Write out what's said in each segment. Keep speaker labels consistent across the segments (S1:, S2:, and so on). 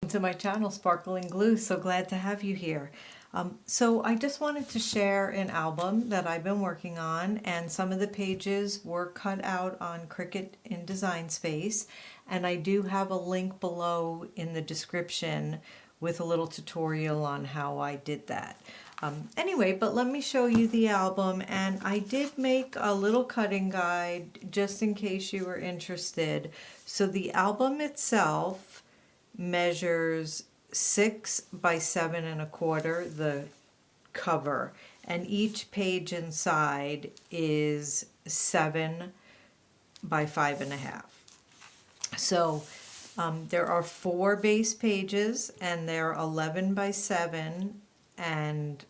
S1: To my channel, Sparkling Glue. So glad to have you here. So I just wanted to share an album that I've been working on, and some of the pages were cut out on Cricut in Design Space, and I do have a link below in the description with a little tutorial on how I did that. Anyway, but let me show you the album, and I did make a little cutting guide just in case you were interested. So the album itself measures 6 by 7¼ the cover, and each page inside is 7 by 5½. So there are 4 base pages, and they're 11 by 7, and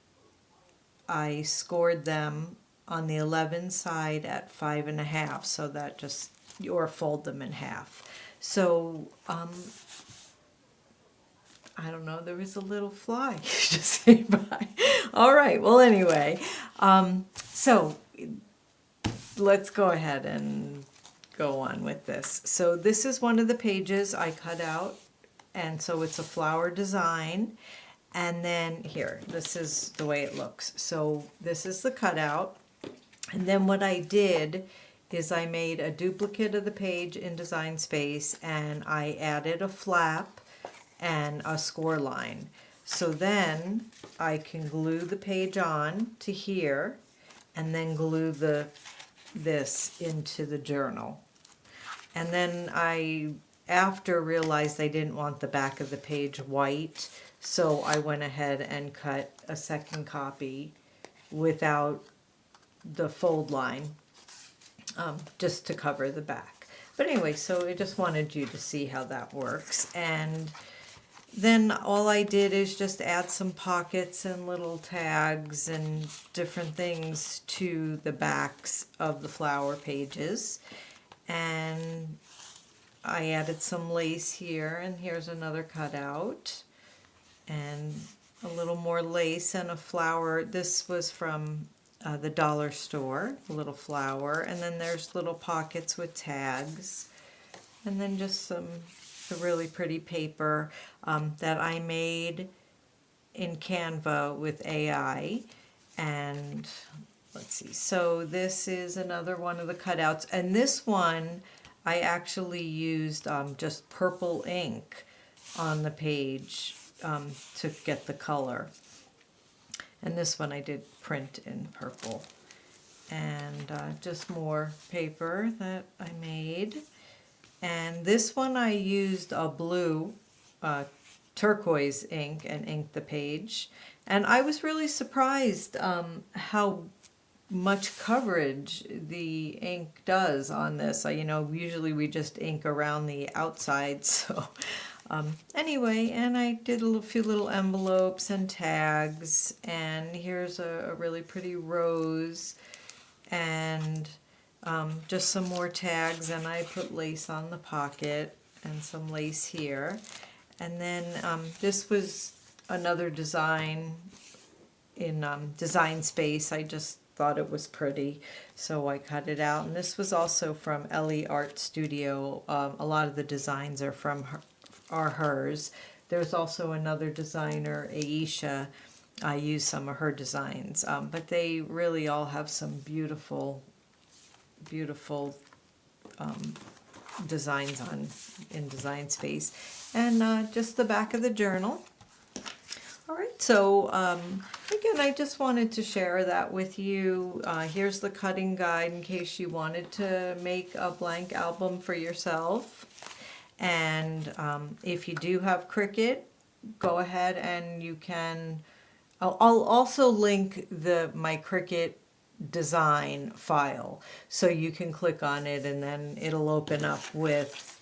S1: I scored them on the 11 side at 5½, so that just, or fold them in half. So I don't know, there was a little fly just came by. All right, well, anyway, so let's go ahead and go on with this. So this is one of the pages I cut out, and so it's a flower design. And then here, this is the way it looks. So this is the cutout. And then what I did is I made a duplicate of the page in Design Space, and I added a flap and a score line. So then I can glue the page on to here and then glue this into the journal. And then I, after, realized I didn't want the back of the page white, so I went ahead and cut a second copy without the fold line, just to cover the back. But anyway, so I just wanted you to see how that works. And then all I did is just add some pockets and little tags and different things to the backs of the flower pages. And I added some lace here, and here's another cutout. And a little more lace and a flower. This was from the dollar store, a little flower. And then there's little pockets with tags. And then just some really pretty paper that I made in Canva with AI. And let's see, so this is another one of the cutouts, and this one I actually used just purple ink on the page to get the color, and this one I did print in purple. And just more paper that I made. And this one I used a blue turquoise ink and inked the page. And I was really surprised how much coverage the ink does on this. You know, usually we just ink around the outside. So anyway, and I did a few little envelopes and tags. And here's a really pretty rose. And just some more tags, and I put lace on the pocket and some lace here. And then this was another design in Design Space. I just thought it was pretty, so I cut it out. And this was also from Ellie Art Studio. A lot of the designs are from hers. There's also another designer, Aisha. I used some of her designs, but they really all have some beautiful designs in Design Space. And just the back of the journal. All right, so again, I just wanted to share that with you. Here's the cutting guide in case you wanted to make a blank album for yourself. And if you do have Cricut, go ahead and you can. I'll also link my Cricut design file, so you can click on it and then it'll open up with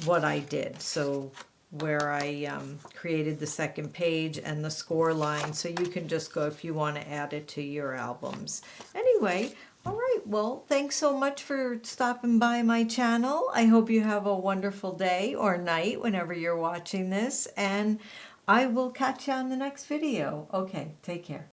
S1: what I did. So where I created the second page and the score line, so you can just go if you want to add it to your albums. Anyway, all right, well, thanks so much for stopping by my channel. I hope you have a wonderful day or night whenever you're watching this, and I will catch you on the next video. Okay, take care.